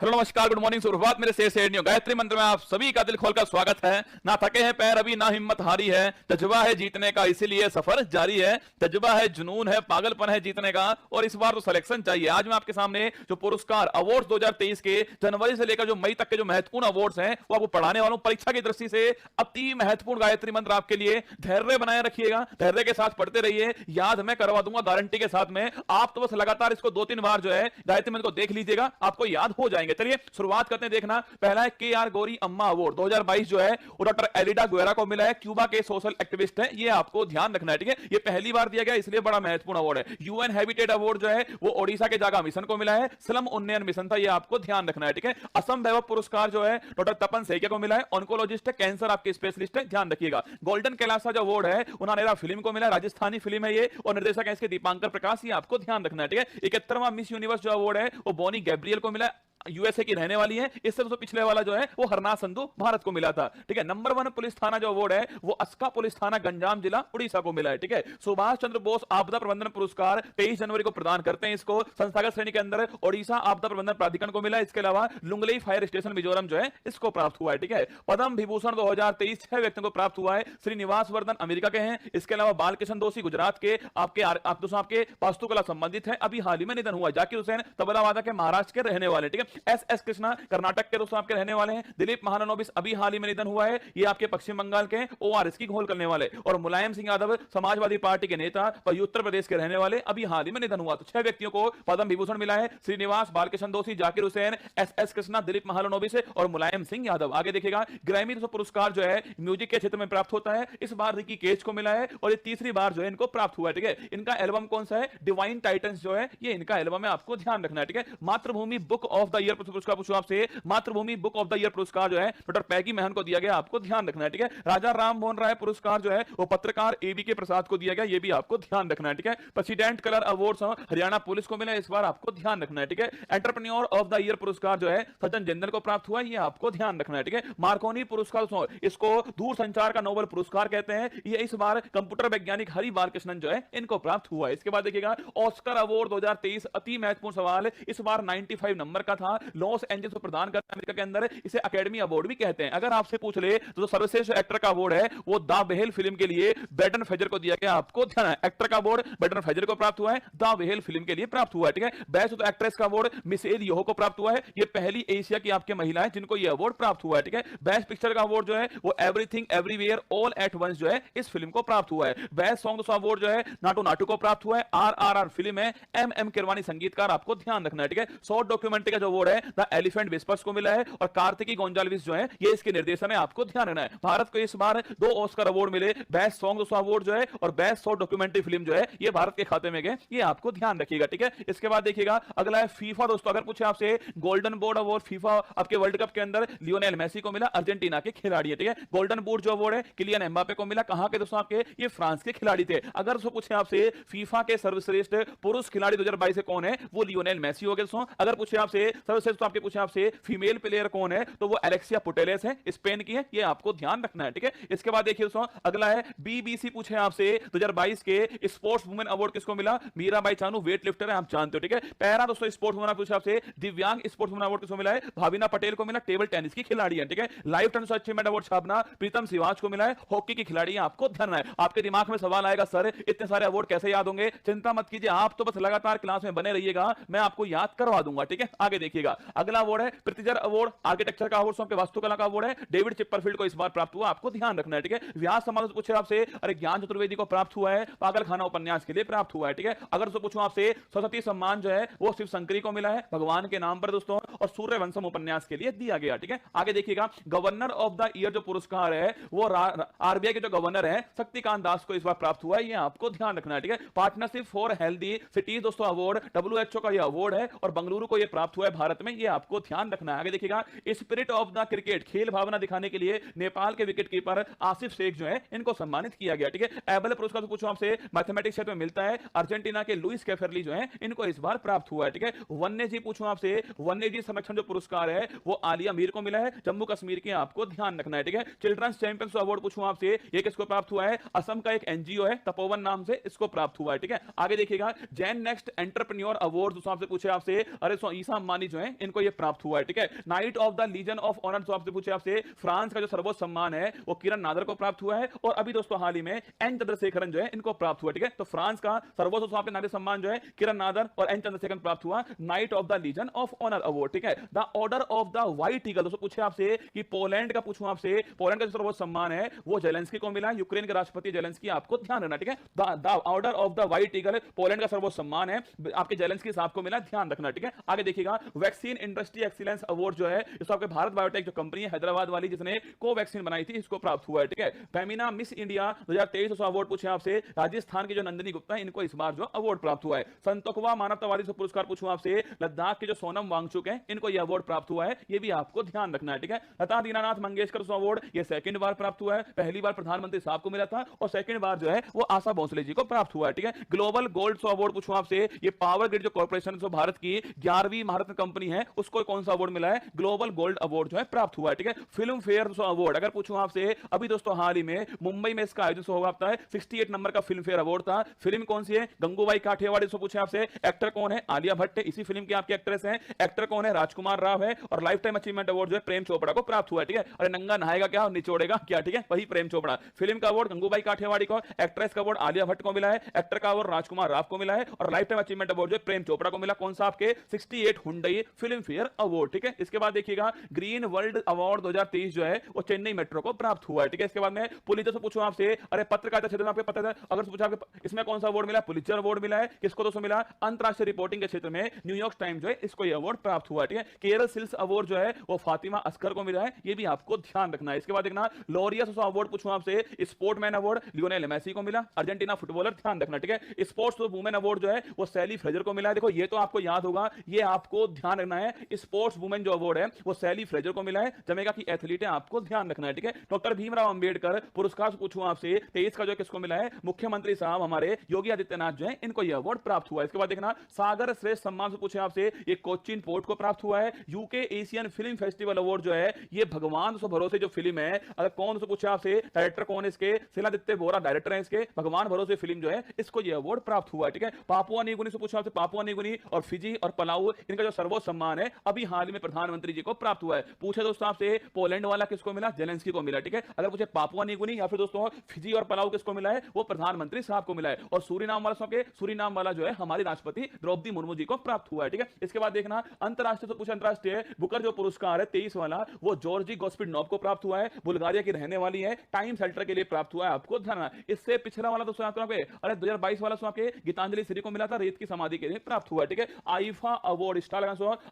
Hello नमस्कार good morning सुप्रभात मेरे शेर गायत्री मंत्र में आप सभी का दिल खोलकर स्वागत है। ना थके हैं पैर अभी ना हिम्मत हारी है, तजुर्बा है जीतने का इसीलिए सफर जारी है। तजुर्बा है जुनून है पागलपन है जीतने का और इस बार तो सिलेक्शन चाहिए। आज मैं आपके सामने जो पुरस्कार अवार्ड्स 2023 के जनवरी से लेकर जो मई तक के जो महत्वपूर्ण अवार्ड्स हैं वो आपको पढ़ाने वालों परीक्षा की दृष्टि से अति महत्वपूर्ण गायत्री मंत्र आपके लिए। धैर्य बनाए रखिएगा, धैर्य के साथ पढ़ते रहिए, याद मैं करवा दूंगा गारंटी के साथ में। आप तो बस लगातार इसको 2-3 बार जो है गायत्री मंत्र को देख लीजिएगा, आपको याद हो जाएंगे। चलिए शुरुआत करते हैं। देखना पहला है के.आर. गौरी अम्मा अवार्ड 2022 जो है वो डॉक्टर एलिडा गुएरा को मिला है। क्यूबा के सोशल एक्टिविस्ट हैं, ये आपको ध्यान रखना है, ठीक है। ये पहली बार दिया गया इसलिए बड़ा महत्वपूर्ण अवार्ड है। यूएन हैबिटेट अवार्ड जो है वो ओडिशा के जागा मिशन को मिला है। स्लम उन्नयन मिशन था, ये आपको ध्यान रखना है, ठीक है। असम वैभव पुरस्कार जो है डॉक्टर तपन सेकिया को मिला है। ऑन्कोलॉजिस्ट है, कैंसर आपके स्पेशलिस्ट है, ध्यान रखिएगा। गोल्डन कैलासा जो अवार्ड है उन्होंने फिल्म को मिला है, राजस्थानी फिल्म है ये और निर्देशक है इसके दीपांकर प्रकाश, ये आपको ध्यान रखना है, ठीक है। 71वां मिस यूनिवर्स जो अवार्ड है वो बॉनी गैब्रियल को मिला है, यूएसए की रहने वाली है। इससे तो पिछले वाला जो है वो हरनाथ संधू भारत को मिला था, ठीक है। नंबर 1 पुलिस थाना जो अवार्ड है वो अस्का पुलिस थाना गंजाम जिला उड़ीसा को मिला है, ठीक है। सुभाष चंद्र बोस आपदा प्रबंधन पुरस्कार 23 जनवरी को प्रदान करते हैं। इसको संस्थागत श्रेणी के अंदर ओडिशा आपदा प्रबंधन प्राधिकरण को मिला है। इसके अलावा लुंगलई फायर स्टेशन मिजोरम जो है इसको प्राप्त हुआ है, ठीक है। पद्म विभूषण 2023 6 व्यक्तियों को प्राप्त हुआ है। श्रीनिवास वर्धन अमेरिका के हैं। इसके अलावा बालकृष्ण दोषी गुजरात के आपके वास्तुकला संबंधित है, अभी हाल ही में निधन हुआ। जाकिर हुसैन तबला वादक के महाराष्ट्र के रहने वाले, ठीक है। एस कृष्णा कर्नाटक के दोस्तों आपके रहने वाले हैं। दिलीप महाननोबिस अभी हाल ही में निधन हुआ है, ये आपके पश्चिम बंगाल के ओआरएस की घोल करने वाले। और मुलायम सिंह यादव समाजवादी पार्टी के नेता और उत्तर प्रदेश के रहने वाले, अभी हाल ही में निधन हुआ। तो 6 व्यक्तियों को पद्म विभूषण मिला है। श्रीनिवास, बालकृष्ण दोषी, जाकिर हुसैन, एस कृष्णा, दिलीप महाननोबिस और मुलायम सिंह यादव। आगे देखिएगा ग्रैमी पुरस्कार जो है म्यूजिक के क्षेत्र में प्राप्त होता है। इस बार रिकी केज को मिला है और ये तीसरी बार जो है इनको प्राप्त हुआ है, ठीक है। इनका एल्बम कौन सा है? डिवाइन टाइटंस जो है ये इनका एल्बम है, आपको ध्यान रखना है, ठीक है। मातृभूमि बुक ऑफ द ईयर पुरस्कार पूछो आपसे, मातृभूमि बुक ऑफ द ईयर पुरस्कार जो है डॉक्टर पैगी महन को दिया गया, आपको ध्यान रखना है, ठीक है। राजा राम मोहन राय पुरस्कार जो है वो पत्रकार एबी के प्रसाद को दिया गया, ये भी आपको ध्यान रखना है, ठीक है। President colour awards Haryana police को मिला, इस बार आपको ध्यान रखना है, ठीक है। एंटरप्रेन्योर ऑफ द ईयर पुरस्कार जो है सचिन जिंदल को प्राप्त हुआ, ये आपको ध्यान रखना है, ठीक है। मार्कोनी पुरस्कार इसको दूरसंचार का नोबेल पुरस्कार कहते हैं, ये इस बार कंप्यूटर वैज्ञानिक हरि बालकृष्णन जो है इनको प्राप्त हुआ है। इसके बाद देखिएगा ऑस्कर अवार्ड 2023 अति महत्वपूर्ण सवाल, इस बार 95 नंबर का था। लॉस एंजल्स को प्रदान करते अमेरिका के अंदर, इसे एकेडमी अवार्ड भी कहते हैं। अगर आपसे पूछ ले तो सर्वश्रेष्ठ एक्टर का अवार्ड है वो द वेहल फिल्म के लिए ब्रेंडन फ्रेजर को दिया गया, आपको ध्यान है। एक्टर का अवार्ड ब्रेंडन फ्रेजर को प्राप्त हुआ है, द वेहल फिल्म के लिए प्राप्त हुआ है, ठीक है। बेस्ट एक्ट्रेस का अवार्ड मिशेल येहो को प्राप्त हुआ है, ये पहली एशिया की आपके महिला है जिनको ये अवार्ड प्राप्त हुआ है, ठीक है। बेस्ट पिक्चर का अवार्ड जो है वो Everything Everywhere All at Once जो है इस फिल्म को प्राप्त हुआ है। बेस्ट सॉन्ग अवार्ड जो है नाटू नाटू को प्राप्त हुआ है। आरआरआर फिल्म है, एम किरवानी संगीतकार, आपको ध्यान रखना है, ठीक है। शॉर्ट डॉक्यूमेंट्री का जो अवार्ड है द एलिफेंट विस्पर्स को मिला है और कार्तिकी गोंजाल्विस जो है ये इसके निर्देशन है, आपको ध्यान रखना है। भारत को इस बार 2 ऑस्कर अवार्ड मिले, बेस्ट सॉन्ग अवार्ड जो है और बेस्ट शॉर्ट डॉक्यूमेंट्री फिल्म जो है ये भारत के खाते में गए, ये आपको ध्यान रखिएगा, ठीक है। इसके बाद देखिएगा अगला है फीफा दोस्तों। अगर पूछे आपसे गोल्डन बूट अवार्ड फीफा आपके वर्ल्ड कप के अंदर लियोनेल मेसी को मिला, अर्जेंटीना के खिलाड़ी है, ठीक है। गोल्डन बूट जो अवार्ड है किलियन एम्बापे को मिला, कहां के दोस्तों आपके? ये फ्रांस के खिलाड़ी थे। अगर दोस्तों पूछे आपसे फीफा के सर्वश्रेष्ठ पुरुष खिलाड़ी 2022 से कौन है, वो लियोनेल मेसी हो गए दोस्तों। अगर पूछे आपसे सर्वश्रेष्ठ तो आपके पूछे आपसे फीमेल प्लेयर कौन है, तो वो एलेक्सिया पुटेलेस है, स्पेन की है, ये आपको ध्यान रखना है, ठीक है। इसके बाद देखिए दोस्तों अगला है बीबीसी पूछे आपसे 2022 के स्पोर्ट्स वुमेन अवार्ड किसको मिला? मीराबाई चानू वेट लिफ्टर है, आप जानते हो, ठीक है। पैरा दोस्तों स्पोर्ट्स वुमेन पूछे आपसे दिव्यांग स्पोर्ट्स वुमेन अवार्ड किसको मिला है? भाविना पटेल को मिला, टेबल टेनिस की खिलाड़ी है, ठीक है। लाइफ टाइम अचीवमेंट अवार्ड छापना प्रीतम सिवाच को मिला है, हॉकी की खिलाड़ी है, आपको ध्यान है। आपके दिमाग में सवाल आएगा सर इतने सारे अवार्ड कैसे याद होंगे? चिंता मत कीजिए, आप तो बस लगातार क्लास में बने रहिएगा, मैं आपको याद करवा दूंगा, ठीक है। आगे देखिएगा अगला अवार्ड है प्रितिजर अवार्ड, आर्किटेक्चर का अवार्ड, आपके वास्तुकला का अवार्ड है, डेविड चिपरफील्ड को इस बार प्राप्त हुआ, आपको ध्यान रखना है, ठीक है। व्यास सम्मान से पूछे आपसे, अरे ज्ञान चतुर्वेदी को प्राप्त हुआ है, पागल खाना उपन्यास के लिए प्राप्त हुआ है, ठीक है। अगर तो पूछूं आपसे सरस्वती सम्मान जो है वो शिव शंकरी को मिला है भगवान के नाम पर दोस्तों और सूर्यवंशम उपन्यास के लिए दिया गया, ठीक है। आगे देखिएगा गवर्नर ऑफ द ईयर जो पुरस्कार है वो आरबीआई के जो गवर्नर है शक्तिकांत दास को इस बार प्राप्त हुआ है, ये आपको ध्यान रखना है, ठीक है। पार्टनरशिप फॉर हेल्दी सिटीज दोस्तों अवार्ड डब्ल्यूएचओ का ये अवार्ड है और बेंगलुरु को ये प्राप्त हुआ है भारत में, ये आपको ध्यान रखना है। आगे देखिएगा स्पिरिट ऑफ द क्रिकेट खेल भावना दिखाने के लिए नेपाल के विकेट कीपर आसिफ शेख जो है इनको सम्मानित किया गया, ठीक है। एबल पुरस्कार पूछो आपसे मैथमेटिक्स क्षेत्र में मिलता है, अर्जेंटीना के लुइस कैफरली जो है इनको इस बार प्राप्त हुआ है, ठीक है। वन्य जीव पूछो आपसे, वन्य जीव संरक्षण जो पुरस्कार है वो आलिया मीर को मिला है जम्मू कश्मीर के, आपको ध्यान रखना है, ठीक है। चिल्ड्रंस चैंपियंस अवार्ड पूछूं आपसे, ये किसको प्राप्त हुआ है? असम का एक एनजीओ है तपोवन नाम से, इसको प्राप्त हुआ है, ठीक है। आगे देखिएगा जैन नेक्स्ट एंटरप्रेन्योर अवार्ड आपसे पूछे आपसे, अरे ईसा अंबानी जो है इनको ये प्राप्त हुआ है, ठीक है। Knight of the Legion of Honour जो आपसे पूछे आपसे फ्रांस का जो सर्वोच्च सम्मान है वो किरण नादर को प्राप्त हुआ है, और अभी दोस्तों हाल ही में एन चंद्रशेखरन जो है इनको प्राप्त हुआ, ठीक है। तो फ्रांस का सर्वोच्च नागरिक सम्मान जो है किरण नादर और एन चंद्रशेखरन प्राप्त हुआ, Knight of the Legion of Honour award, ठीक है। The Order of the White Eagle, दोस्तों पूछे आपसे कि पोलैंड का पूछूं आपसे, पोलैंड का जो सर्वोच्च सम्मान है वो जेलेंस्की को मिला, यूक्रेन के राष्ट्रपति जेलेंस्की, आपको ध्यान रखना, ठीक है। The Order of the White eagle Poland का सर्वोच्च सम्मान है, आपके जेलेंस्की साहब को मिला, ध्यान रखना, ठीक है। आगे देखिएगा वैक्सीन इंडस्ट्री एक्सीलेंस अवार्ड जो है इसको आपके भारत बायोटेक जो कंपनी है हैदराबाद वाली जिसने कोवैक्सीन बनाई थी इसको प्राप्त हुआ है, ठीक है। फेमिना मिस इंडिया 2023 अवार्ड पूछे आपसे राजस्थान की जो नंदिनी गुप्ता है इनको इस बार जो अवार्ड प्राप्त हुआ है। संतोखवा मानवतावादी से पुरस्कार पूछूं आपसे लद्दाख के जो सोनम वांगचुक है इनको यह अवार्ड प्राप्त हुआ है, ये भी आपको ध्यान रखना है, ठीक है। लता दीनानाथ मंगेशकर अवार्ड ये सेकंड बार प्राप्त हुआ है, पहली बार प्रधानमंत्री साहब को मिला था और सेकंड बार जो है वो आशा भोसले जी को प्राप्त हुआ है, ठीक है। ग्लोबल गोल्ड अवार्ड पूछूं आपसे, ये पावर ग्रिड जो कॉर्पोरेशन जो भारत की 11वीं भारत कंपनी है उसको कौन सा अवार्ड मिला है, ग्लोबल गोल्ड अवार्ड जो है प्राप्त हुआ है, ठीक है। फिल्म फेयर अवार्ड अगर पूछूं आपसे, अभी दोस्तों हाल ही में मुंबई में इसका आयोजन हुआ है, 68 नंबर का फिल्म फेयर अवार्ड था। फिल्म कौन सी है, गंगूबाई काठियावाड़ी से पूछे आपसे, एक्टर कौन है, आलिया भट्ट है, इसी फिल्म की आपकी एक्ट्रेस है, एक्टर कौन है, राजकुमार राव है, और लाइफ टाइम अचीवमेंट अवार्ड जो है प्रेम चोपड़ा को प्राप्त हुआ है, ठीक है। अरे नंगा नहाएगा क्या और निचोड़ेगा क्या, ठीक है, वही प्रेम चोपड़ा। फिल्म का अवार्ड गंगूबाई काठियावाड़ी को, एक्ट्रेस का अवार्ड आलिया भट्ट को मिला है, एक्टर का अवार्ड राजकुमार राव को मिला है, और लाइफ टाइम अचीवमेंट अवार्ड जो प्रेम चोपड़ा को मिला, कौन सा आपके 68 हुंडई फिल्म फेयर अवार्ड, ठीक है। इसके बाद देखिएगा ग्रीन वर्ल्ड अवार्ड 2023 जो है वो चेन्नई मेट्रो को प्राप्त हुआ है, ठीक है। इसके बाद में पुलित्जर से पूछूं आपसे, अरे पत्रकारिता क्षेत्र में आपको पता है, अगर पूछा इसमें कौन सा अवार्ड मिला, पुलित्जर अवार्ड मिला है, किसको दोस्तों मिला, अंतरराष्ट्रीय रिपोर्टिंग के क्षेत्र में न्यूयॉर्क टाइम्स जो है इसको ये अवार्ड प्राप्त हुआ है, ठीक है। केरल सिल्स अवार्ड जो है वो फातिमा असगर को मिला है, ये भी आपको ध्यान रखना है। इसके बाद देखना लॉरियस अवार्ड पूछूं आपसे, स्पोर्टमैन अवार्ड लियोनेल मेसी को मिला, अर्जेंटीना फुटबॉलर, ध्यान रखना, ठीक है। स्पोर्ट्स वुमेन अवार्ड जो है वो सैली फ्रेजर को मिला है, देखो ये तो आपको याद होगा, ये आपको ध्यान रखना है, स्पोर्ट्स वुमेन जो अवार्ड है वो सैली फ्रेजर को मिला है, जमेगा की एथलीट है, आपको ध्यान रखना है, ठीक है। डॉक्टर भीमराव अंबेडकर पुरस्कार पूछूं आपसे 23 का जो किसको मिला है, मुख्यमंत्री साहब हमारे योगी आदित्यनाथ जो है इनको यह अवार्ड प्राप्त हुआ है। इसके बाद देखना सागर श्रेष्ठ सम्मान से पूछे आपसे, ये कोचीन पोर्ट को प्राप्त हुआ है। UK Asian film festival award जो है ये भगवान सो भरोसे जो फिल्म है, अगर कौन से पूछे आपसे, डायरेक्टर कौन है इसके, शिलादित्य बोरा डायरेक्टर है इसके, भगवान भरोसे फिल्म जो है इसको ये अवार्ड प्राप्त हुआ है, ठीक है। पापुआ न्यू गिनी से पूछा आपसे, पापुआ न्यू गिनी और फिजी और पलाऊ इनका जो सर्वोच्च सम्मान है अभी हाल ही में प्रधानमंत्री जी को प्राप्त हुआ है। पूछे दोस्तों आपसे पोलैंड वाला किसको मिला, जेलेंस्की को मिला, ठीक है। अगर पूछे पापुआ न्यू गिनी या फिर दोस्तों फिजी और पलाऊ किसको मिला है, वो प्रधानमंत्री साहब को मिला है, और सूरीनाम वाला के सूरीनाम वाला जो है हमारी राष्ट्रपति द्रौपदी मुर्मू जी को प्राप्त हुआ है, ठीक है। इसके बाद देखना अंतरराष्ट्रीय से पूछा, अंतरराष्ट्रीय बुकर जो पुरस्कार है 23 वाला वो जॉर्जी गोस्पिडनोव को प्राप्त हुआ है, बुल्गारिया की रहने वाली है, टाइम सेल्टर के लिए प्राप्त हुआ है, आपको ध्यान रखना। इससे पिछला वाला दोस्तों अरे 2022 वाला आपके गीतांजलि श्री को मिला था, रेत की समाधि के लिए प्राप्त हुआ है, ठीक है। आईफा अवार्ड स्टार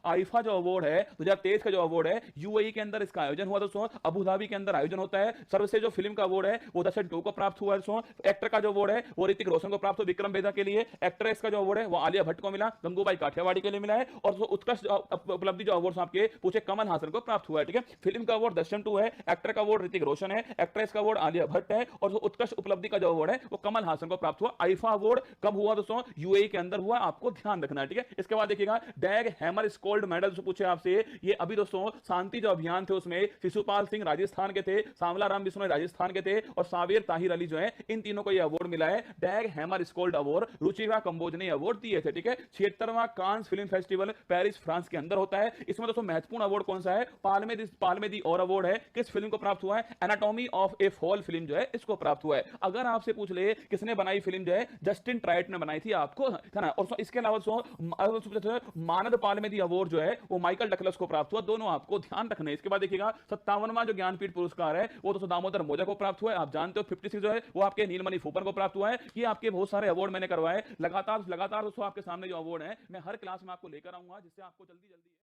आईफा जो अवार्ड है 2023 का जो अवार्ड है यूएई के अंदर इसका आयोजन हुआ दोस्तों, अबू धाबी के अंदर आयोजन होता है। सर्वश्रेष्ठ जो फिल्म का अवार्ड है वो दर्शन 2 को प्राप्त हुआ है दोस्तों। एक्टर का जो अवार्ड है वो ऋतिक रोशन को प्राप्त हुआ विक्रम वेदा के लिए, एक्ट्रेस का जो अवार्ड है वो आलिया भट्ट को मिला, गंगूबाई काठियावाड़ी के लिए मिला है, और जो उत्कृष्ट उपलब्धि जो अवार्ड आपके पूछे कमल हासन को प्राप्त हुआ है, ठीक है। फिल्म का अवार्ड दर्शन 2 है, एक्टर का अवार्ड ऋतिक रोशन है, एक्ट्रेस का अवार्ड आलिया भट्ट है, और जो उत्कृष्ट उपलब्धि का जो अवार्ड है वो कमल हासन को प्राप्त हुआ। आईफा अवार्ड कब हुआ दोस्तों, यूएई के अंदर हुआ, आपको ध्यान रखना है, ठीक है। इसके बाद देखिएगा डैग हैमर स्कोल्ड मेडल से पूछे आपसे, ये अभी दोस्तों शांति जो अभियान थे उसमें शिशुपाल सिंह राजस्थान के थे, सांवला राम बिश्नोई राजस्थान के थे, और सावेर ताहिर अली जो है इन तीनों को ये अवार्ड मिला है, डैग हैमर स्कोल्ड अवार्ड, रुचिका कंबोज ने अवार्ड दिए थे, ठीक है। 76वां Cannes film festival Paris France के अंदर होता है। इसमें दोस्तों महत्वपूर्ण अवार्ड कौन सा है, पाल्मे दी और अवार्ड है, किस फिल्म को प्राप्त हुआ है, anatomy of A fall film जो है इसको प्राप्त हुआ है। अगर आपसे पूछ ले किसने बनाई फिल्म जो है, जस्टिन ट्राइट ने बनाई थी, आपको है ना। और इसके अलावा मानद पाल्मे दी अवार्ड जो है वो माइकल डकलस को प्राप्त हुआ, दोनों आपको ध्यान रखना है। इसके बाद देखिएगा 57वां जो ज्ञानपीठ पुरस्कार है वो दोस्तों दामोदर मोजा को प्राप्त हुआ है, आप जानते हो। 56 जो है वो आपके नीलमणि फूकन को प्राप्त हुआ है। ये आपके बहुत सारे अवार्ड मैंने करवाए, लगातार दोस्तों आपके सामने जो अवार्ड है मैं हर क्लास में आपको लेकर आऊंगा, जिससे आपको जल्दी